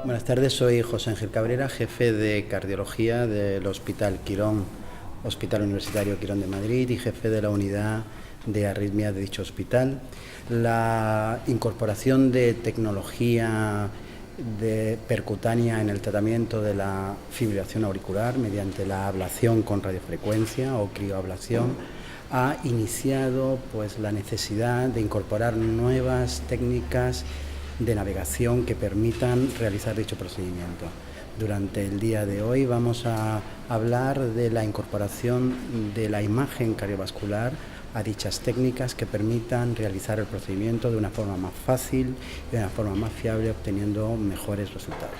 Buenas tardes, soy José Ángel Cabrera, jefe de cardiología del Hospital Quirón, Hospital Universitario Quirón de Madrid, y jefe de la unidad de arritmia de dicho hospital. La incorporación de tecnología percutánea en el tratamiento de la fibrilación auricular mediante la ablación con radiofrecuencia o crioablación ha iniciado la necesidad de incorporar nuevas técnicas de navegación que permitan realizar dicho procedimiento. Durante el día de hoy vamos a hablar de la incorporación de la imagen cardiovascular a dichas técnicas que permitan realizar el procedimiento de una forma más fácil y de una forma más fiable, obteniendo mejores resultados.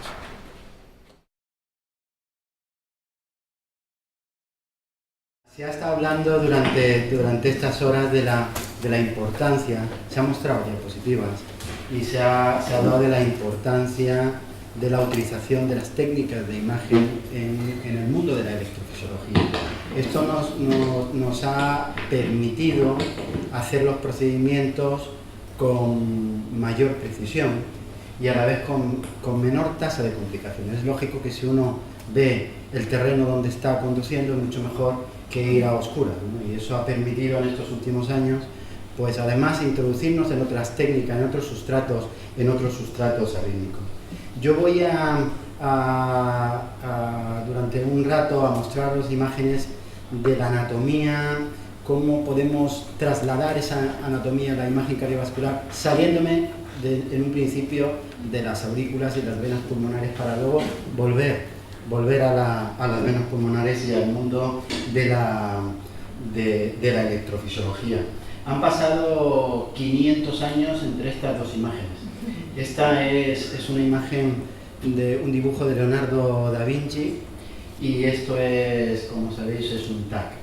Se ha estado hablando durante estas horas de la importancia, se han mostrado diapositivas y se ha hablado de la importancia de la utilización de las técnicas de imagen en el mundo de la electrofisiología. Esto nos ha permitido hacer los procedimientos con mayor precisión y a la vez con menor tasa de complicaciones. Es lógico que si uno ve el terreno donde está conduciendo es mucho mejor que ir a oscuras, ¿no? Y eso ha permitido en estos últimos años, pues además introducirnos en otras técnicas, en otros sustratos arrítmicos. Yo voy durante un rato a mostraros imágenes de la anatomía, cómo podemos trasladar esa anatomía a la imagen cardiovascular, saliéndome en un principio de las aurículas y las venas pulmonares para luego volver a las venas pulmonares y al mundo de la electrofisiología. Han pasado 500 años entre estas dos imágenes. Esta es una imagen de un dibujo de Leonardo da Vinci y esto es, como sabéis, es un TAC.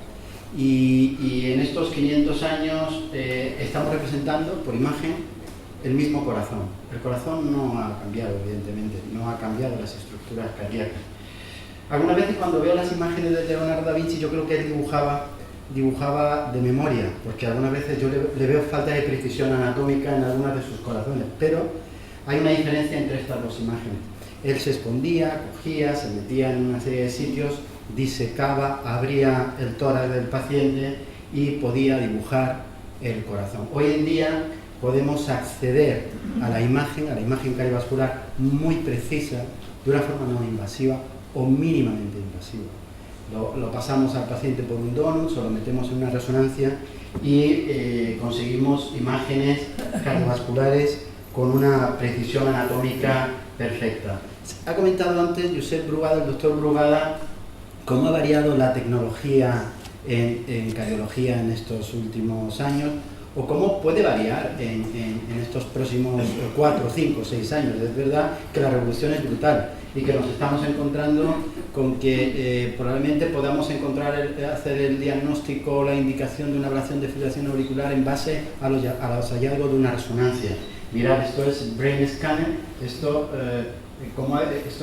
Y en estos 500 años estamos representando por imagen el mismo corazón. El corazón no ha cambiado, evidentemente, no ha cambiado las estructuras cardíacas. Algunas veces cuando veo las imágenes de Leonardo da Vinci yo creo que él dibujaba de memoria, porque algunas veces yo le veo falta de precisión anatómica en algunas de sus corazones, pero hay una diferencia entre estas dos imágenes. Él se escondía, cogía, se metía en una serie de sitios, disecaba, abría el tórax del paciente y podía dibujar el corazón. Hoy en día podemos acceder a la imagen cardiovascular muy precisa, de una forma no invasiva o mínimamente invasiva. Lo pasamos al paciente por un donut, lo metemos en una resonancia y conseguimos imágenes cardiovasculares con una precisión anatómica perfecta. Ha comentado antes el doctor Brugada, cómo ha variado la tecnología en cardiología en estos últimos años, o cómo puede variar en estos próximos 4, 5, 6 años. Es verdad que la revolución es brutal y que nos estamos encontrando con que probablemente podamos hacer el diagnóstico o la indicación de una ablación de fibrilación auricular en base a los hallazgos de una resonancia. Mirad, esto es Brain Scanner, esto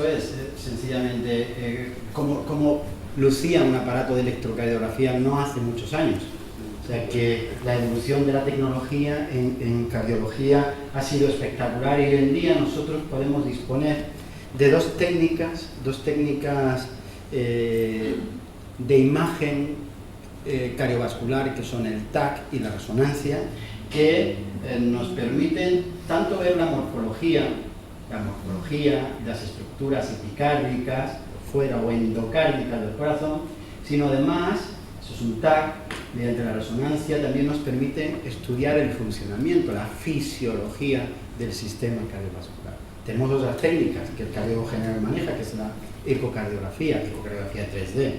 es sencillamente como lucía un aparato de electrocardiografía no hace muchos años. O sea que la evolución de la tecnología en cardiología ha sido espectacular y hoy en día nosotros podemos disponer de dos técnicas de imagen cardiovascular, que son el TAC y la resonancia, que nos permiten tanto ver la morfología, las estructuras epicárdicas, fuera o endocárdicas del corazón, sino además, eso es un TAC, mediante la resonancia también nos permite estudiar el funcionamiento, la fisiología del sistema cardiovascular. Tenemos otras técnicas que el cardiólogo general maneja, que es la ecocardiografía 3D.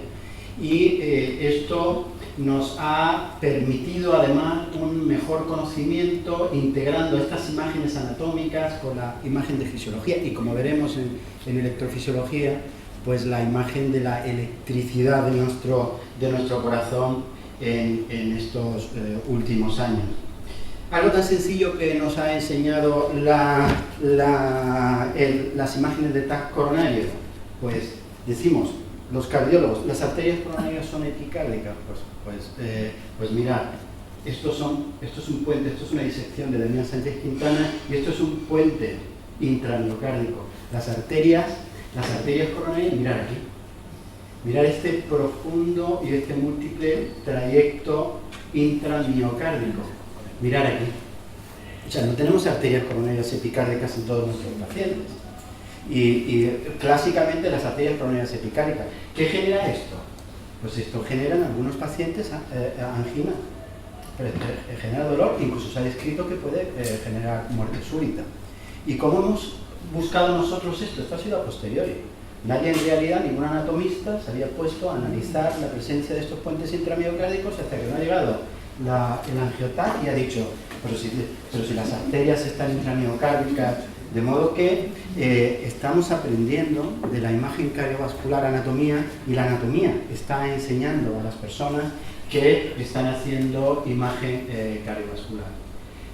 Y esto nos ha permitido además un mejor conocimiento integrando estas imágenes anatómicas con la imagen de fisiología y, como veremos en electrofisiología, pues la imagen de la electricidad de nuestro corazón en estos últimos años. Algo tan sencillo que nos ha enseñado las imágenes de TAC coronario, pues decimos, los cardiólogos, las arterias coronarias son epicárdicas, pues mirad, esto es un puente, esto es una disección de Damián Sánchez Quintana y esto es un puente intramiocárdico. Las arterias coronarias, mirar aquí. Mirar este profundo y este múltiple trayecto intramiocárdico. Mirar aquí. O sea, no tenemos arterias coronarias epicárdicas en todos nuestros pacientes. Y clásicamente las arterias coronarias epicárdicas. ¿Qué genera esto? Pues esto genera en algunos pacientes angina. Genera dolor, incluso se ha descrito que puede generar muerte súbita. ¿Y cómo hemos buscado nosotros esto? Esto ha sido a posteriori. Nadie en realidad, ningún anatomista, se había puesto a analizar la presencia de estos puentes intramiocárdicos hasta que no ha llegado el angioTAC y ha dicho, pero si las arterias están intramiocárdicas, de modo que estamos aprendiendo de la imagen cardiovascular anatomía, y la anatomía está enseñando a las personas que están haciendo imagen cardiovascular.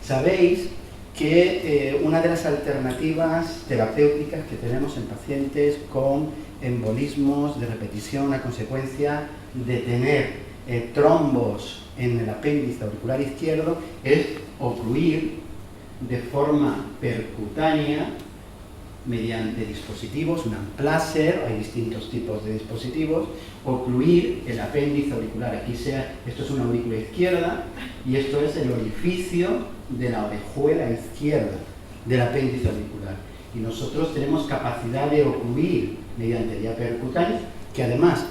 Sabéis que una de las alternativas terapéuticas que tenemos en pacientes con embolismos de repetición a consecuencia de tener trombos en el apéndice auricular izquierdo es ocluir de forma percutánea mediante dispositivos, un Amplacer, hay distintos tipos de dispositivos, ocluir el apéndice auricular. Aquí esto es una aurícula izquierda y esto es el orificio de la orejuela izquierda del apéndice auricular. Y nosotros tenemos capacidad de ocluir mediante vía percutánea, que además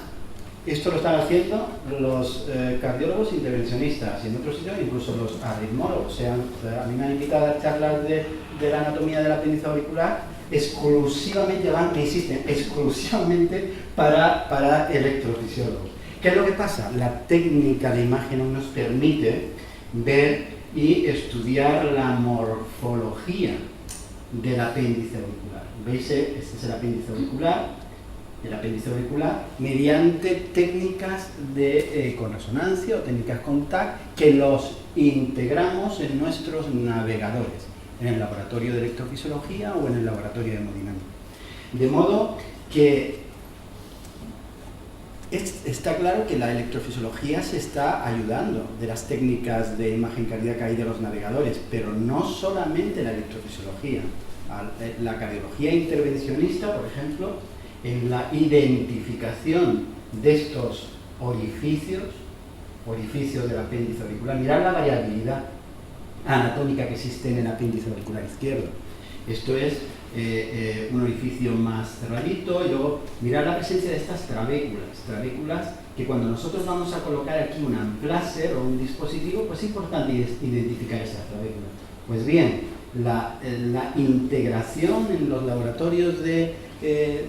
esto lo están haciendo los cardiólogos intervencionistas y en otros sitios incluso los arritmólogos. A mí me han invitado a dar charlas de la anatomía del apéndice auricular exclusivamente, me insisten, exclusivamente para electrofisiólogos. ¿Qué es lo que pasa? La técnica de imagen nos permite ver y estudiar la morfología del apéndice auricular. ¿Veis? Este es el apéndice auricular, mediante técnicas con resonancia o técnicas con TAC que los integramos en nuestros navegadores, en el laboratorio de electrofisiología o en el laboratorio de hemodinámica. De modo que está claro que la electrofisiología se está ayudando de las técnicas de imagen cardíaca y de los navegadores, pero no solamente la electrofisiología. La cardiología intervencionista, por ejemplo, en la identificación de estos orificios del apéndice auricular, mirar la variabilidad anatómica que existe en el apéndice auricular izquierdo. Esto es un orificio más cerradito, y luego mirar la presencia de estas trabéculas que cuando nosotros vamos a colocar aquí un Amplacer o un dispositivo, pues es importante identificar esas trabéculas. Pues bien, la integración en los laboratorios de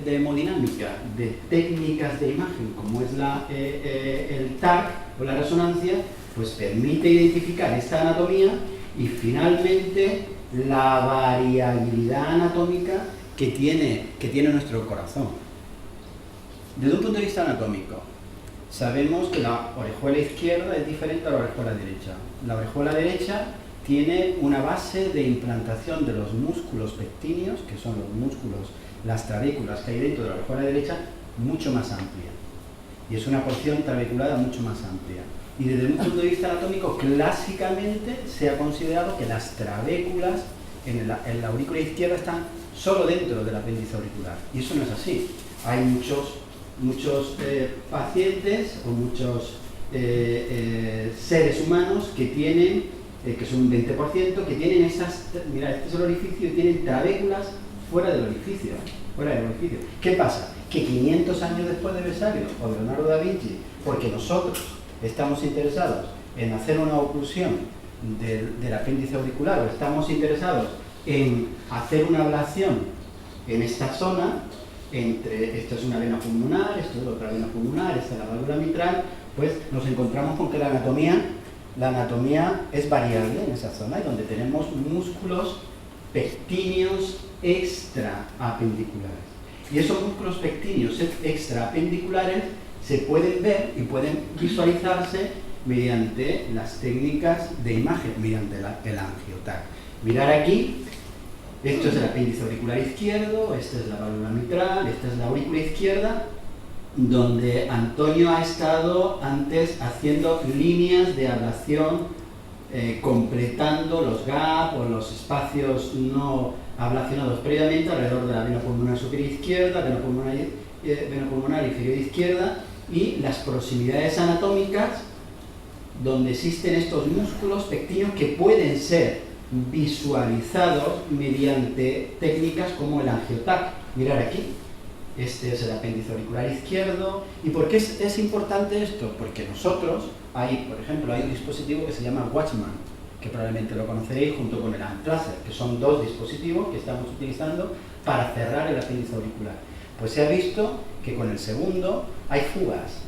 hemodinámica de técnicas de imagen como es el TAC o la resonancia, pues permite identificar esta anatomía y finalmente la variabilidad anatómica que tiene nuestro corazón. Desde un punto de vista anatómico, sabemos que la orejuela izquierda es diferente a la orejuela derecha. La orejuela derecha tiene una base de implantación de los músculos pectíneos, que son los músculos, las trabéculas que hay dentro de la orejuela derecha, mucho más amplia. Y es una porción trabeculada mucho más amplia. Y desde un punto de vista anatómico, clásicamente se ha considerado que las trabéculas en la aurícula izquierda están solo dentro del apéndice auricular. Y eso no es así. Hay muchos pacientes o muchos seres humanos que tienen, que son un 20%, que tienen mirad, este es el orificio y tienen trabéculas fuera del orificio. ¿Qué pasa? Que 500 años después de Vesalio o de Leonardo da Vinci, porque nosotros estamos interesados en hacer una oclusión del apéndice auricular o estamos interesados en hacer una ablación en esta zona, esto es una vena pulmonar, esto es otra vena pulmonar, esta es la válvula mitral, pues nos encontramos con que la anatomía es variable en esa zona y donde tenemos músculos pectíneos extraapendiculares. Y esos músculos pectíneos extraapendiculares se pueden ver y pueden visualizarse mediante las técnicas de imagen, mediante el angioTAC. Mirar aquí, esto es el apéndice auricular izquierdo, esta es la válvula mitral, esta es la aurícula izquierda, donde Antonio ha estado antes haciendo líneas de ablación completando los gaps o los espacios no ablacionados previamente alrededor de la vena pulmonar superior izquierda, vena pulmonar inferior izquierda y las proximidades anatómicas donde existen estos músculos pectinos que pueden ser visualizados mediante técnicas como el angiotac. Mirar aquí, este es el apéndice auricular izquierdo. ¿Y por qué es importante esto? Porque nosotros, por ejemplo, hay un dispositivo que se llama Watchman, que probablemente lo conoceréis junto con el Amplacer, que son dos dispositivos que estamos utilizando para cerrar el apéndice auricular. Pues se ha visto que con el segundo hay fugas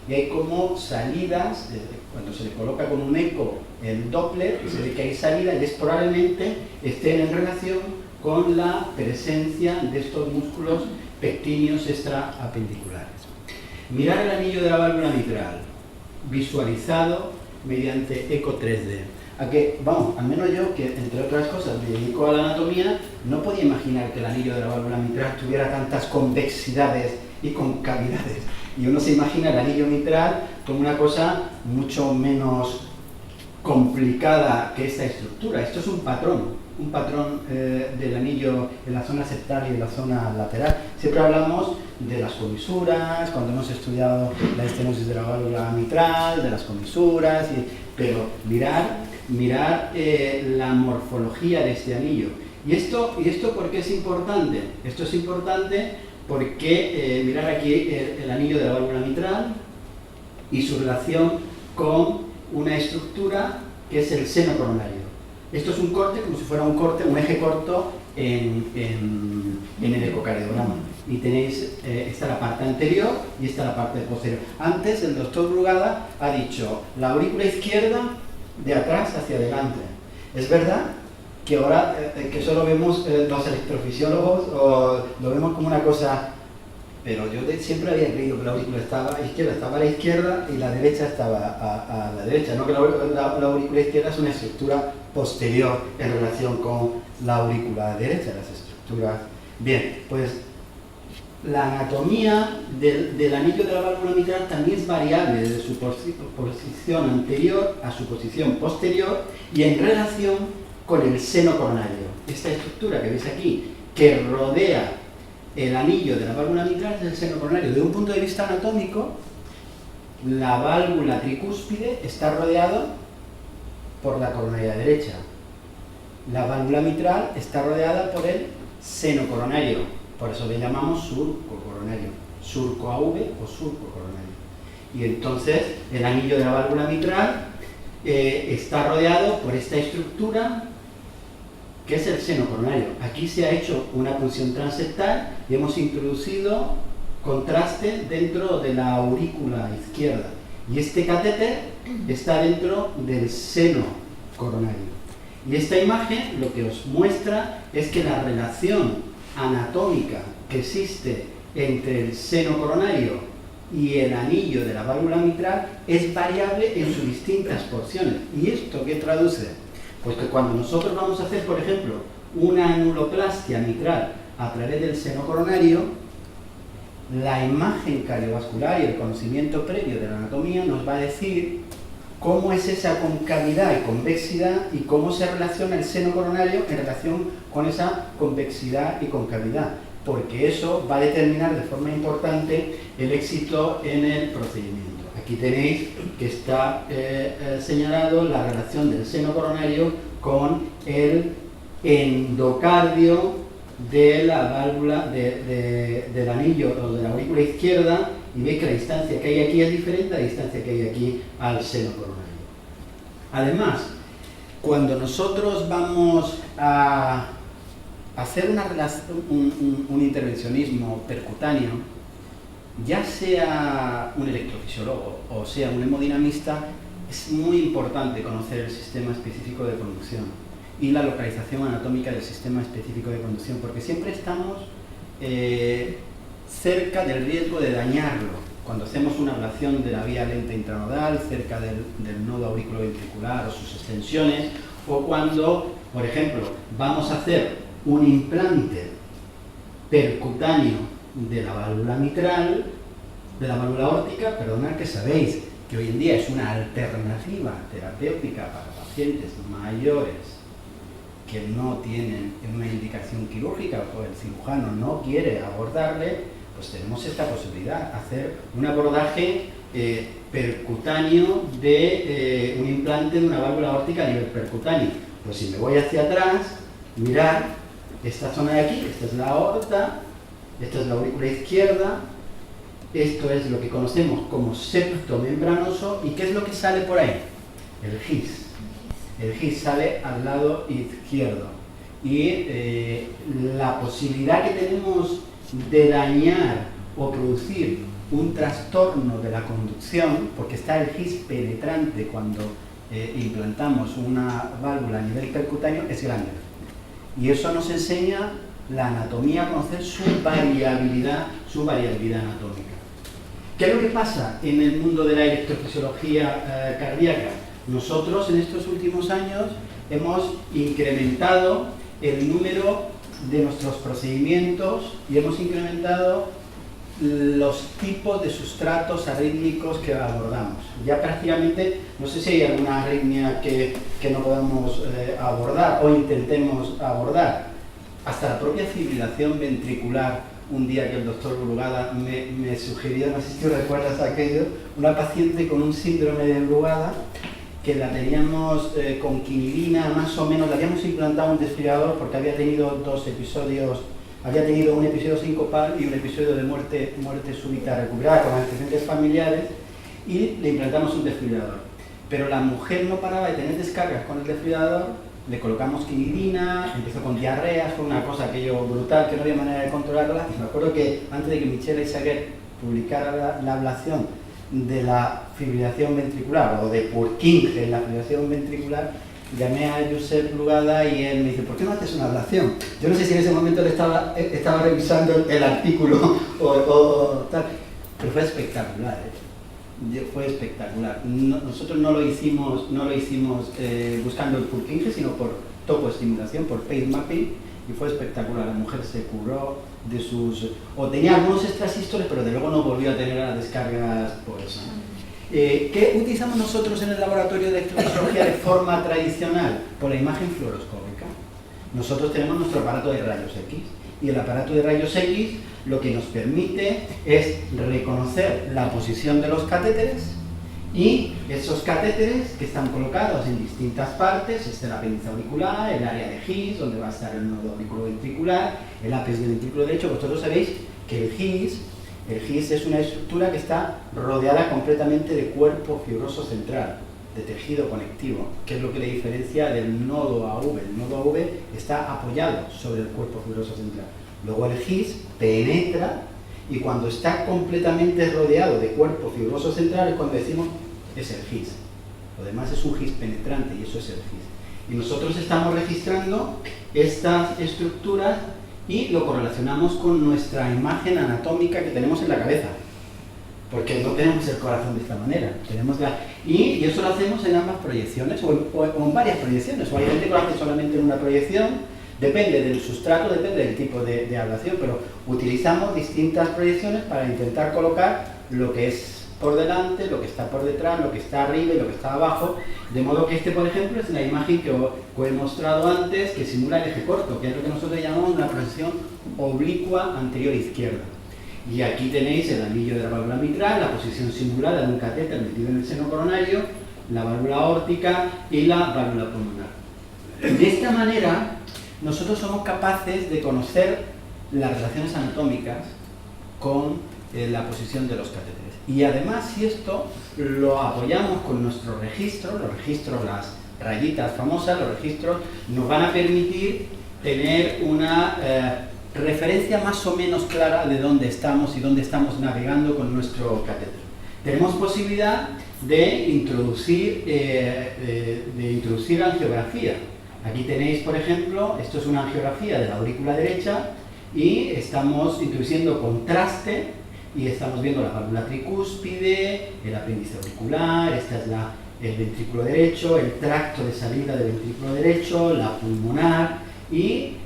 y hay como salidas, cuando se le coloca con un eco el Doppler, se ve que hay salida y probablemente estén en relación con la presencia de estos músculos pectíneos extraapendiculares. Mirar el anillo de la válvula mitral, visualizado mediante eco 3D. A que, vamos, al menos yo, que entre otras cosas me dedico a la anatomía, no podía imaginar que el anillo de la válvula mitral tuviera tantas convexidades y concavidades. Y uno se imagina el anillo mitral como una cosa mucho menos complicada que esta estructura. Esto es un patrón del anillo en la zona septal y en la zona lateral. Siempre hablamos de las comisuras, cuando hemos estudiado la estenosis de la válvula mitral, de las comisuras, pero mirar la morfología de este anillo. ¿Y esto por qué es importante? Esto es importante porque mirar aquí el anillo de la válvula mitral y su relación con una estructura que es el seno coronario. Esto es un corte, como si fuera un eje corto en el ecocardiograma. Y tenéis, esta la parte anterior y esta la parte posterior. Antes el doctor Brugada ha dicho la aurícula izquierda de atrás hacia adelante. Es verdad que ahora que solo vemos los electrofisiólogos o lo vemos como una cosa, pero yo siempre había creído que la aurícula izquierda estaba a la izquierda y la derecha estaba a la derecha, no que la aurícula izquierda es una estructura posterior en relación con la aurícula derecha, las estructuras. Bien, pues la anatomía del anillo de la válvula mitral también es variable desde su posición anterior a su posición posterior y en relación con el seno coronario. Esta estructura que veis aquí, que rodea el anillo de la válvula mitral, es el seno coronario. De un punto de vista anatómico, la válvula tricúspide está rodeada por la coronaria derecha. La válvula mitral está rodeada por el seno coronario. Por eso le llamamos surco coronario, surco AV o surco coronario. Y entonces el anillo de la válvula mitral está rodeado por esta estructura que es el seno coronario. Aquí se ha hecho una punción transeptal y hemos introducido contraste dentro de la aurícula izquierda. Y este catéter está dentro del seno coronario. Y esta imagen lo que os muestra es que la relación anatómica que existe entre el seno coronario y el anillo de la válvula mitral es variable en sus distintas porciones. ¿Y esto qué traduce? Pues que cuando nosotros vamos a hacer, por ejemplo, una anuloplastia mitral a través del seno coronario, la imagen cardiovascular y el conocimiento previo de la anatomía nos va a decir cómo es esa concavidad y convexidad y cómo se relaciona el seno coronario en relación con esa convexidad y concavidad, porque eso va a determinar de forma importante el éxito en el procedimiento. Aquí tenéis que está señalado la relación del seno coronario con el endocardio de la válvula del anillo o de la aurícula izquierda, y veis que la distancia que hay aquí es diferente a la distancia que hay aquí al seno coronario. Además, cuando nosotros vamos a hacer un intervencionismo percutáneo, ya sea un electrofisiólogo o sea un hemodinamista, es muy importante conocer el sistema específico de conducción y la localización anatómica del sistema específico de conducción, porque siempre estamos cerca del riesgo de dañarlo. Cuando hacemos una ablación de la vía lenta intranodal, cerca del nodo auriculoventricular o sus extensiones, o cuando, por ejemplo, vamos a hacer un implante percutáneo de la válvula mitral, de la válvula aórtica, perdonad, que sabéis que hoy en día es una alternativa terapéutica para pacientes mayores que no tienen una indicación quirúrgica o el cirujano no quiere abordarle, pues tenemos esta posibilidad, hacer un abordaje percutáneo de un implante de una válvula aórtica a nivel percutáneo. Pues si me voy hacia atrás, mirar esta zona de aquí, esta es la aorta, esta es la aurícula izquierda, esto es lo que conocemos como septo membranoso, ¿y qué es lo que sale por ahí? El GIS. El GIS sale al lado izquierdo. Y la posibilidad que tenemos de dañar o producir un trastorno de la conducción, porque está el GIS penetrante cuando implantamos una válvula a nivel percutáneo, es grande. Y eso nos enseña la anatomía, conocer su variabilidad anatómica. ¿Qué es lo que pasa en el mundo de la electrofisiología cardíaca? Nosotros en estos últimos años hemos incrementado el número de nuestros procedimientos y hemos incrementado los tipos de sustratos arrítmicos que abordamos. Ya prácticamente, no sé si hay alguna arritmia que no podamos abordar o intentemos abordar. Hasta la propia fibrilación ventricular. Un día que el doctor Brugada me sugirió, no sé si tú recuerdas aquello, una paciente con un síndrome de Brugada que la teníamos con quinidina, más o menos, le habíamos implantado un desfibrilador porque había tenido dos episodios, había tenido un episodio sincopal y un episodio de muerte súbita recuperada con antecedentes familiares, y le implantamos un desfibrilador. Pero la mujer no paraba de tener descargas con el desfibrilador, le colocamos quinidina, empezó con diarrea, fue una cosa aquello brutal que no había manera de controlarla. Y me acuerdo que antes de que Michelle Isaguer publicara la ablación de la fibrilación ventricular, o de Purkinje en la fibrilación ventricular, llamé a Josep Brugada y él me dice, ¿por qué no haces una ablación? Yo no sé si en ese momento le estaba revisando el artículo o tal, pero fue espectacular, fue espectacular. Nosotros no lo hicimos buscando el Purkinje, sino por topoestimulación, por pace mapping, y fue espectacular. La mujer se curó de sus... o tenía algunos extrasístoles, pero de luego no volvió a tener las descargas por eso. ¿Qué utilizamos nosotros en el laboratorio de electrofisiología de forma tradicional? Por la imagen fluoroscópica. Nosotros tenemos nuestro aparato de rayos X, y el aparato de rayos X lo que nos permite es reconocer la posición de los catéteres, y esos catéteres que están colocados en distintas partes, el apéndice auricular, el área de GIS, donde va a estar el nodo auriculoventricular, el ápice del ventrículo derecho. Vosotros sabéis que el GIS es una estructura que está rodeada completamente de cuerpo fibroso central, de tejido conectivo, que es lo que le diferencia del nodo AV. El nodo AV está apoyado sobre el cuerpo fibroso central. Luego el GIS penetra, y cuando está completamente rodeado de cuerpo fibroso central es cuando decimos es el GIS. Lo demás es un GIS penetrante, y eso es el GIS. Y nosotros estamos registrando estas estructuras y lo correlacionamos con nuestra imagen anatómica que tenemos en la cabeza, porque no tenemos el corazón de esta manera. Y eso lo hacemos en ambas proyecciones, o en varias proyecciones, o hay gente que lo hace solamente en una proyección. Depende del sustrato, depende del tipo de ablación, pero utilizamos distintas proyecciones para intentar colocar lo que es por delante, lo que está por detrás, lo que está arriba y lo que está abajo, de modo que por ejemplo, es la imagen que os he mostrado antes, que simula el eje corto, que es lo que nosotros llamamos una proyección oblicua anterior izquierda. Y aquí tenéis el anillo de la válvula mitral, la posición simulada de un catéter metido en el seno coronario, la válvula aórtica y la válvula pulmonar. De esta manera, nosotros somos capaces de conocer las relaciones anatómicas con la posición de los catéteres. Y además, si esto lo apoyamos con nuestros registros, los registros, las rayitas famosas, los registros nos van a permitir tener una referencia más o menos clara de dónde estamos y dónde estamos navegando con nuestro catéter. Tenemos posibilidad de introducir angiografía. Aquí tenéis, por ejemplo, esto es una angiografía de la aurícula derecha, y estamos introduciendo contraste y estamos viendo la válvula tricúspide, el apéndice auricular, esta es el ventrículo derecho, el tracto de salida del ventrículo derecho, la pulmonar, y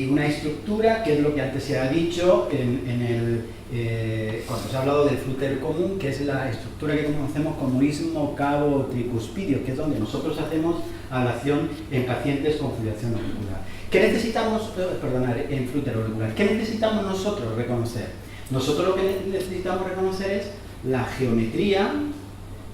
una estructura, que es lo que antes se ha dicho cuando se ha hablado del flúter común, que es la estructura que conocemos como istmo cabo tricuspidio, que es donde nosotros hacemos ablación en pacientes con fibrilación auricular. ¿Qué necesitamos, en flúter auricular? ¿Qué necesitamos nosotros reconocer? Nosotros lo que necesitamos reconocer es la geometría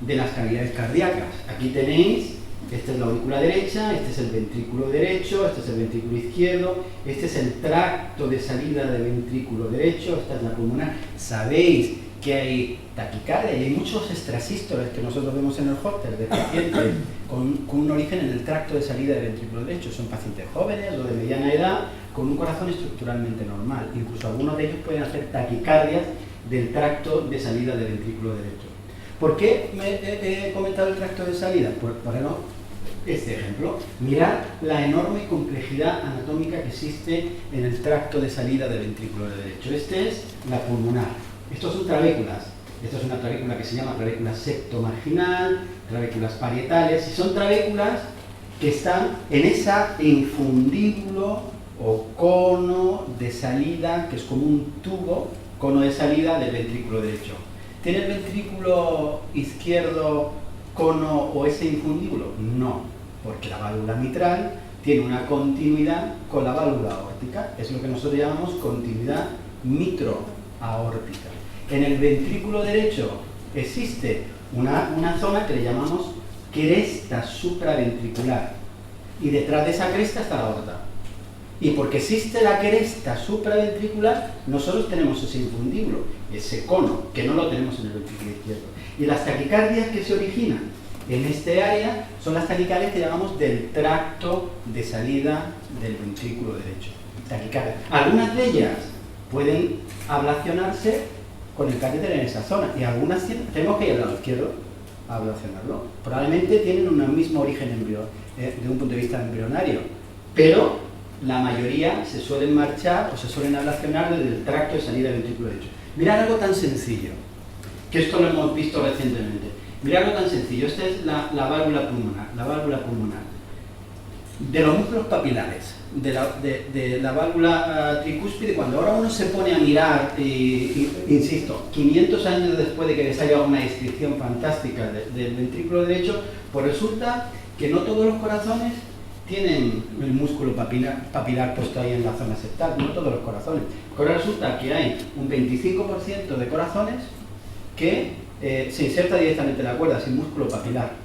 de las cavidades cardíacas. Aquí tenéis, esta es la aurícula derecha, este es el ventrículo derecho, este es el ventrículo izquierdo, este es el tracto de salida del ventrículo derecho, esta es la pulmonar. Sabéis que hay taquicardia y hay muchos extrasístoles que nosotros vemos en el Holter de pacientes con un origen en el tracto de salida del ventrículo derecho. Son pacientes jóvenes o de mediana edad con un corazón estructuralmente normal. Incluso algunos de ellos pueden hacer taquicardias del tracto de salida del ventrículo derecho. ¿Por qué he comentado el tracto de salida? Por este ejemplo. Mirad la enorme complejidad anatómica que existe en el tracto de salida del ventrículo derecho. Este es la pulmonar. Estos son trabéculas. Esta es una trabécula que se llama trabécula septomarginal, trabéculas parietales, y son trabéculas que están en esa infundíbulo o cono de salida, que es como un tubo, cono de salida del ventrículo derecho. ¿Tiene el ventrículo izquierdo cono o ese infundíbulo? No, porque la válvula mitral tiene una continuidad con la válvula aórtica. Es lo que nosotros llamamos continuidad mitroaórtica. En el ventrículo derecho existe una zona que le llamamos cresta supraventricular, y detrás de esa cresta está la aorta. Y porque existe la cresta supraventricular, nosotros tenemos ese infundíbulo, ese cono, que no lo tenemos en el ventrículo izquierdo. Y las taquicardias que se originan en este área son las taquicardias que llamamos del tracto de salida del ventrículo derecho. Taquicardias. Algunas de ellas pueden ablacionarse con el catéter en esa zona, y algunas tenemos que ir al lado izquierdo a ablacionarlo. Probablemente tienen un mismo origen de un punto de vista embrionario, pero la mayoría se suelen marchar o se suelen ablacionar desde el tracto de salida del ventrículo derecho. Mirad algo tan sencillo, que esto lo hemos visto recientemente. Mirad algo tan sencillo. Esta es la válvula pulmonar. La válvula pulmonar. De los músculos papilares, de la válvula tricúspide, cuando ahora uno se pone a mirar, insisto, 500 años después de que les haya una descripción fantástica del ventrículo derecho, pues resulta que no todos los corazones tienen el músculo papilar puesto ahí en la zona septal, no todos los corazones. Ahora resulta que hay un 25% de corazones que se inserta directamente en la cuerda sin músculo papilar.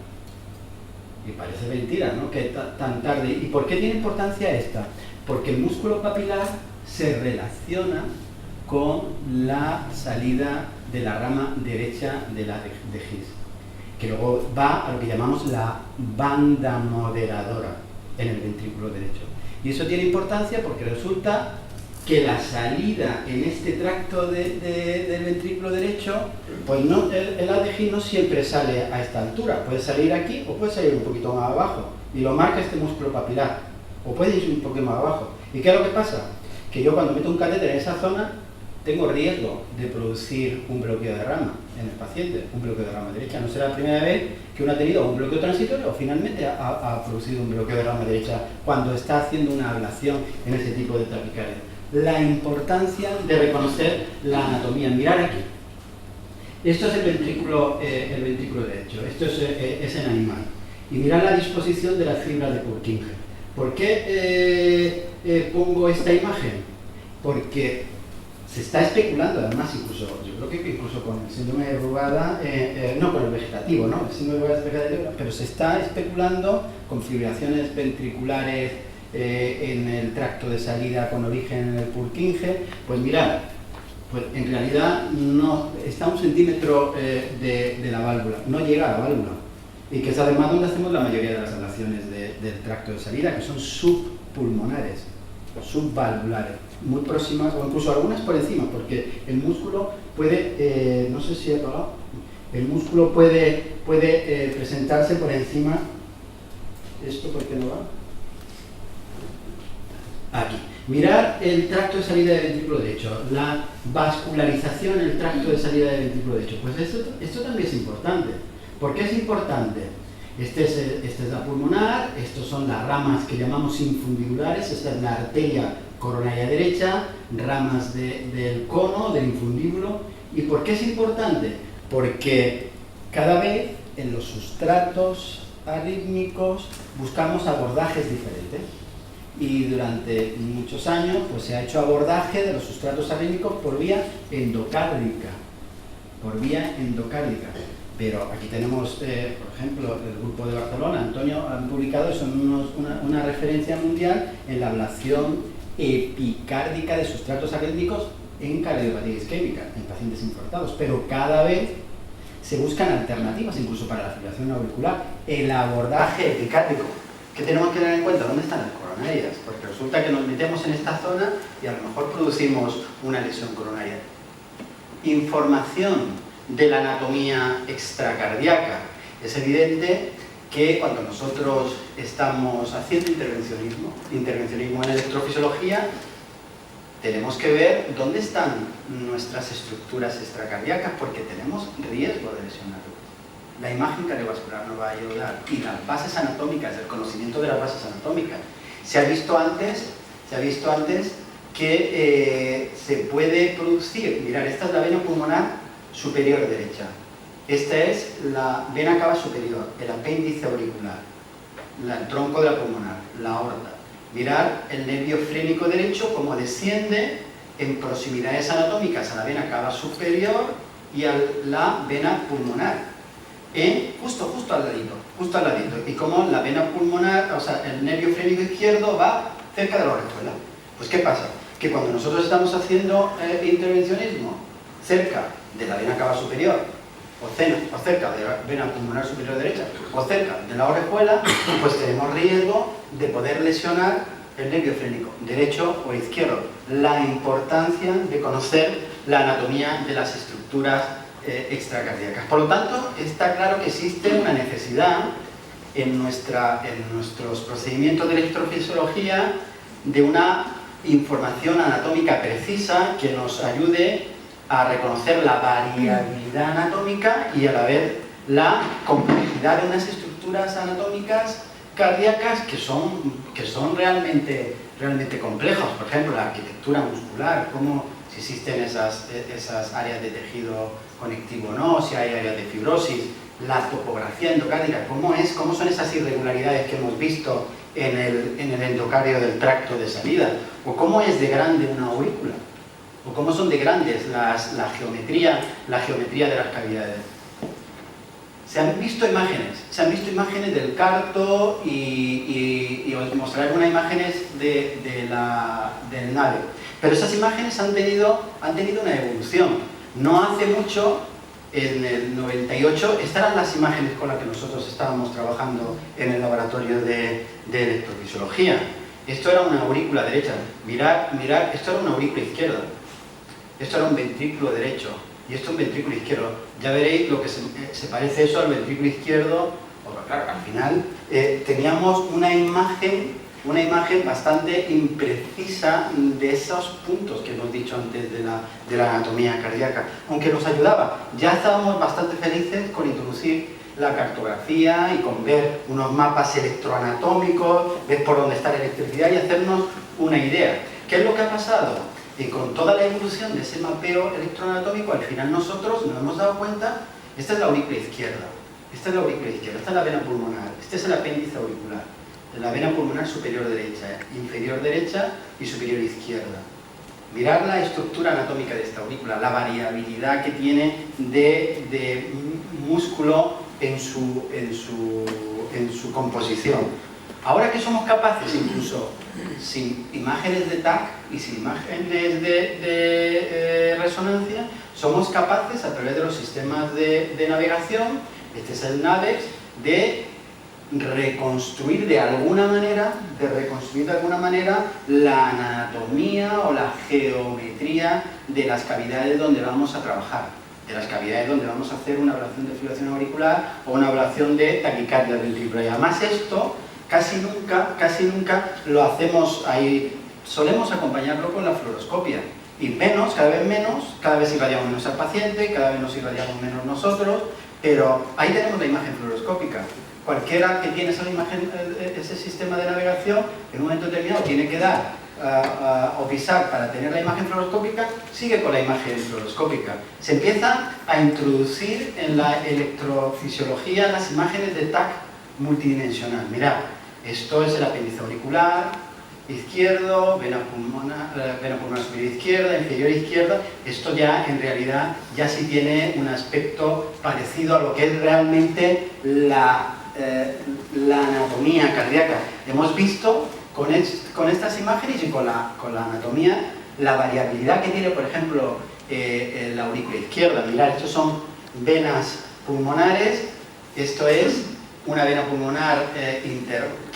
Y parece mentira, ¿no?, que tan tarde. ¿Y por qué tiene importancia esta? Porque el músculo papilar se relaciona con la salida de la rama derecha de la de His, que luego va a lo que llamamos la banda moderadora en el ventrículo derecho. Y eso tiene importancia porque resulta que la salida en este tracto del ventrículo derecho, pues no, el ADG no siempre sale a esta altura, puede salir aquí o puede salir un poquito más abajo, y lo marca este músculo papilar, o puede ir un poquito más abajo. ¿Y qué es lo que pasa? Que yo cuando meto un catéter en esa zona, tengo riesgo de producir un bloqueo de rama en el paciente, un bloqueo de rama derecha. No será la primera vez que uno ha tenido un bloqueo transitorio o finalmente ha producido un bloqueo de rama derecha cuando está haciendo una ablación en ese tipo de taquicardia. La importancia de reconocer la anatomía. Mirar aquí. Esto es el ventrículo derecho. Esto es en animal. Y mirad la disposición de las fibras de Purkinje. ¿Por qué pongo esta imagen? Porque se está especulando, además, incluso, yo creo que incluso con el síndrome de Rugada, no con el vegetativo, ¿no? El síndrome de Rugada es vegetativo, pero se está especulando con fibrilaciones ventriculares en el tracto de salida con origen en el Purkinje. Pues mirad, pues en realidad no está a 1 centímetro de la válvula, no llega a la válvula, y que es además donde hacemos la mayoría de las ablaciones del tracto de salida, que son subpulmonares, subvalvulares, muy próximas o incluso algunas por encima, porque el músculo puede, no sé si he apagado, el músculo puede presentarse por encima. ¿Esto por qué no va? Aquí. Mirar el tracto de salida del ventrículo derecho, la vascularización en el tracto de salida del ventrículo derecho. Pues esto también es importante. ¿Por qué es importante? Esta es la pulmonar, estas son las ramas que llamamos infundibulares, esta es la arteria coronaria derecha, ramas del cono, del infundíbulo. ¿Y por qué es importante? Porque cada vez en los sustratos arrítmicos buscamos abordajes diferentes. Y durante muchos años pues, se ha hecho abordaje de los sustratos arrítmicos por vía endocárdica. Pero aquí tenemos, por ejemplo, el grupo de Barcelona, Antonio, han publicado una referencia mundial en la ablación epicárdica de sustratos arrítmicos en cardiopatía isquémica, en pacientes infartados. Pero cada vez se buscan alternativas, incluso para la fibrilación auricular. El abordaje epicárdico, ¿qué tenemos que tener en cuenta? ¿Dónde están las coronarias? Porque resulta que nos metemos en esta zona y a lo mejor producimos una lesión coronaria. Información de la anatomía extracardíaca. Es evidente que cuando nosotros estamos haciendo intervencionismo en electrofisiología, tenemos que ver dónde están nuestras estructuras extracardíacas porque tenemos riesgo de lesionarlas. La imagen cardiovascular nos va a ayudar y las bases anatómicas, el conocimiento de las bases anatómicas. Se ha visto antes que se puede producir, mirad, esta es la vena pulmonar superior derecha. Esta es la vena cava superior, el apéndice auricular, el tronco de la pulmonar, la aorta. Mirad el nervio frénico derecho como desciende en proximidades anatómicas a la vena cava superior y a la vena pulmonar. Justo al ladito. Y como la vena pulmonar, o sea, el nervio frénico izquierdo va cerca de la orejuela. Pues ¿qué pasa? Que cuando nosotros estamos haciendo intervencionismo cerca de la vena cava superior, o cerca de la vena pulmonar superior derecha, o cerca de la orejuela, pues tenemos riesgo de poder lesionar el nervio frénico, derecho o izquierdo. La importancia de conocer la anatomía de las estructuras extracardíacas. Por lo tanto, está claro que existe una necesidad en nuestros procedimientos de electrofisiología de una información anatómica precisa que nos ayude a reconocer la variabilidad anatómica y a la vez la complejidad de unas estructuras anatómicas cardíacas que son realmente complejas. Por ejemplo, la arquitectura muscular, si existen esas áreas de tejido conectivo o no, si hay áreas de fibrosis, la topografía endocárdica, cómo son esas irregularidades que hemos visto en el endocardio del tracto de salida, o cómo es de grande una aurícula, o cómo son de grandes la geometría de las cavidades. Se han visto imágenes del carto y os mostraré unas imágenes del NAVE. Pero esas imágenes han tenido una evolución. No hace mucho, en el 98, estas eran las imágenes con las que nosotros estábamos trabajando en el laboratorio de electrofisiología. Esto era una aurícula derecha. Mirad, esto era una aurícula izquierda. Esto era un ventrículo derecho. Y esto es un ventrículo izquierdo. Ya veréis lo que se parece eso al ventrículo izquierdo. Porque, claro, al final teníamos una imagen bastante imprecisa de esos puntos que hemos dicho antes de la anatomía cardíaca. Aunque nos ayudaba, ya estábamos bastante felices con introducir la cartografía y con ver unos mapas electroanatómicos, ver por dónde está la electricidad y hacernos una idea. ¿Qué es lo que ha pasado? Y con toda la evolución de ese mapeo electroanatómico, al final nosotros nos hemos dado cuenta, esta es la aurícula izquierda, esta es la vena pulmonar, este es el apéndice auricular, la vena pulmonar superior derecha, inferior derecha y superior izquierda. Mirad la estructura anatómica de esta aurícula, la variabilidad que tiene de músculo en su composición. Ahora que somos capaces, incluso sin imágenes de TAC y sin imágenes de resonancia, somos capaces, a través de los sistemas de navegación, este es el NAVEX, de reconstruir de alguna manera la anatomía o la geometría de las cavidades donde vamos a trabajar, de las cavidades donde vamos a hacer una ablación de fibrilación auricular o una ablación de taquicardia ventricular. Y además esto casi nunca lo hacemos ahí, solemos acompañarlo con la fluoroscopia. Y cada vez irradiamos menos al paciente, cada vez nos irradiamos menos nosotros, pero ahí tenemos la imagen fluoroscópica. cualquiera que tiene esa imagen, ese sistema de navegación, en un momento determinado tiene que dar o pisar para tener la imagen fluoroscópica, sigue con la imagen fluoroscópica. Se empiezan a introducir en la electrofisiología las imágenes de TAC multidimensional. Mirad, esto es el apéndice auricular izquierdo, vena pulmonar superior izquierda, inferior izquierda. Esto ya en realidad ya sí tiene un aspecto parecido a lo que es realmente la anatomía cardíaca. Hemos visto con estas imágenes y con la anatomía la variabilidad que tiene, por ejemplo, la aurícula izquierda. Mirad, estos son venas pulmonares. Esto es una vena pulmonar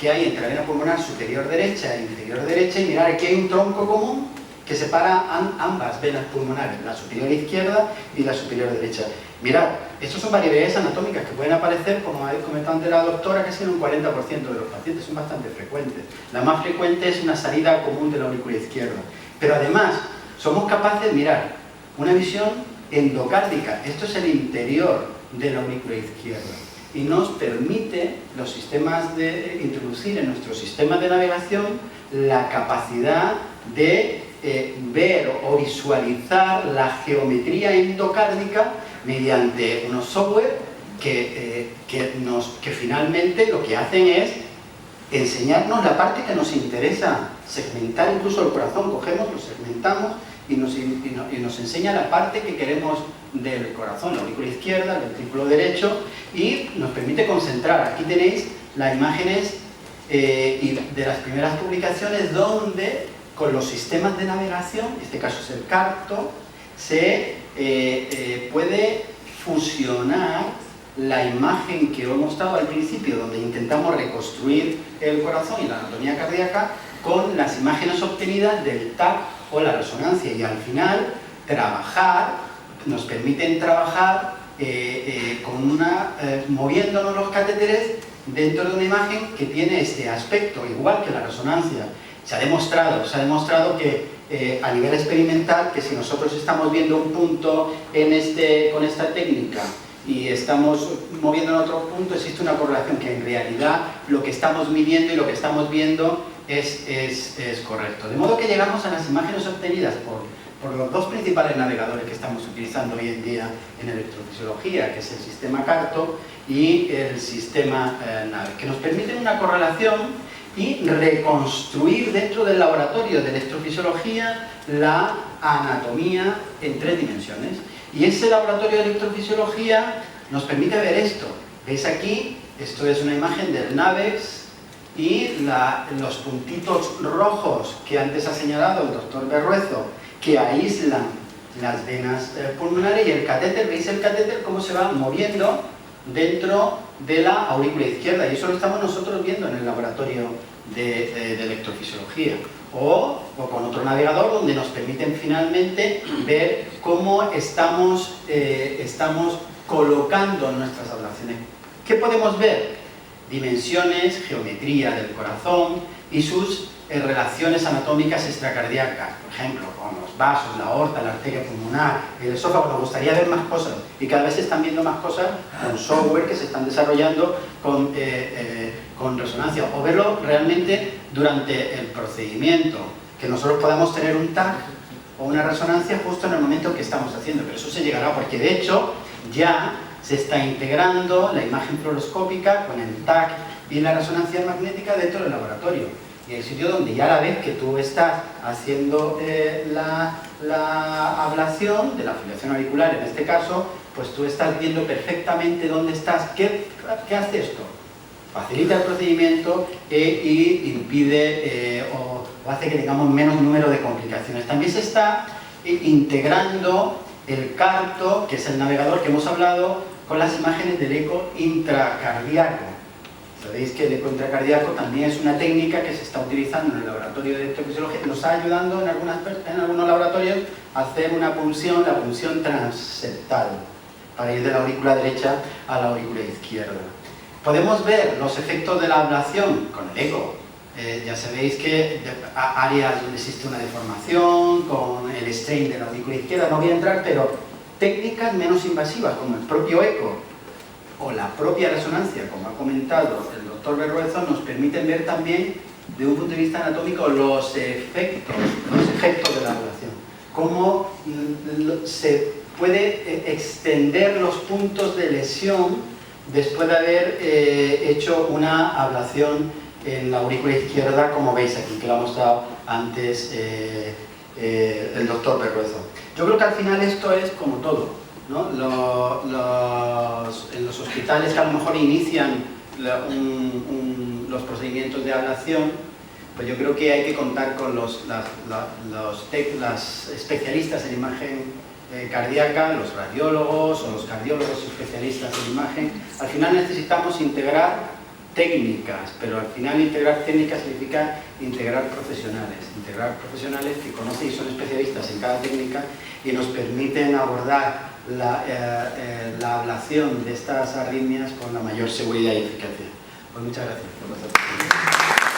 que hay entre la vena pulmonar superior derecha e inferior derecha, y mirad, aquí hay un tronco común que separa ambas venas pulmonares, la superior izquierda y la superior derecha. Mirad, estas son variabilidades anatómicas que pueden aparecer, como ha comentado antes la doctora, casi en un 40% de los pacientes, son bastante frecuentes. La más frecuente es una salida común de la aurícula izquierda. Pero además, somos capaces, mirad, una visión endocárdica. Esto es el interior de la aurícula izquierda y nos permite los sistemas de introducir en nuestro sistema de navegación la capacidad de ver o visualizar la geometría endocárdica mediante unos software que finalmente lo que hacen es enseñarnos la parte que nos interesa, segmentar incluso el corazón, cogemos, lo segmentamos y nos enseña la parte que queremos del corazón, la aurícula izquierda, el ventrículo derecho, y nos permite concentrar. Aquí tenéis las imágenes de las primeras publicaciones donde con los sistemas de navegación, en este caso es el CARTO, se puede fusionar la imagen que os he mostrado al principio, donde intentamos reconstruir el corazón y la anatomía cardíaca, con las imágenes obtenidas del TAC o la resonancia, y al final nos permiten trabajar moviéndonos los catéteres dentro de una imagen que tiene este aspecto, igual que la resonancia. Se ha demostrado que a nivel experimental, que si nosotros estamos viendo un punto con esta técnica y estamos moviendo en otro punto, existe una correlación, que en realidad lo que estamos midiendo y lo que estamos viendo es correcto. De modo que llegamos a las imágenes obtenidas por los dos principales navegadores que estamos utilizando hoy en día en electrofisiología, que es el sistema CARTO y el sistema NAVE, que nos permiten una correlación y reconstruir dentro del laboratorio de electrofisiología la anatomía en 3 dimensiones. Y ese laboratorio de electrofisiología nos permite ver esto. ¿Veis aquí? Esto es una imagen del NAVEX y los puntitos rojos que antes ha señalado el doctor Berruezo, que aíslan las venas pulmonares, y el catéter. ¿Veis el catéter cómo se va moviendo dentro de la aurícula izquierda? Y eso lo estamos nosotros viendo en el laboratorio de electrofisiología, o con otro navegador, donde nos permiten finalmente ver cómo estamos colocando nuestras ablaciones. ¿Qué podemos ver? Dimensiones, geometría del corazón y sus relaciones anatómicas extracardíacas, por ejemplo, con los vasos, la aorta, la arteria pulmonar, el esófago. Nos gustaría ver más cosas, y cada vez se están viendo más cosas con software que se están desarrollando con resonancia, o verlo realmente durante el procedimiento, que nosotros podamos tener un TAC o una resonancia justo en el momento en que estamos haciendo. Pero eso se llegará, porque de hecho ya se está integrando la imagen fluoroscópica con el TAC y la resonancia magnética dentro del laboratorio. Y hay sitio donde ya, a la vez que tú estás haciendo la ablación de la fibrilación auricular, en este caso, pues tú estás viendo perfectamente dónde estás. ¿Qué hace esto? Facilita el procedimiento y impide o hace que tengamos menos número de complicaciones. También se está integrando el CARTO, que es el navegador que hemos hablado, con las imágenes del eco intracardíaco. Sabéis que el eco intracardíaco también es una técnica que se está utilizando en el laboratorio de electrofisiología. Nos está ayudando en algunos laboratorios a hacer la punción transeptal, para ir de la aurícula derecha a la aurícula izquierda. Podemos ver los efectos de la ablación con el eco. Ya sabéis que áreas donde existe una deformación, con el strain de la aurícula izquierda, no voy a entrar, pero técnicas menos invasivas, como el propio eco, o la propia resonancia, como ha comentado el doctor Berruezo, nos permiten ver también, de un punto de vista anatómico, los efectos de la ablación. Cómo se puede extender los puntos de lesión después de haber hecho una ablación en la aurícula izquierda, como veis aquí, que lo ha mostrado antes el doctor Berruezo. Yo creo que al final esto es como todo, ¿no? En los hospitales que a lo mejor inician los procedimientos de ablación, pues yo creo que hay que contar con los especialistas en imagen cardíaca, los radiólogos o los cardiólogos especialistas en imagen. Al final necesitamos integrar técnicas, pero al final integrar técnicas significa integrar profesionales que conocen y son especialistas en cada técnica y nos permiten abordar la ablación de estas arritmias con la mayor seguridad y eficacia. Pues muchas gracias por vuestra atención.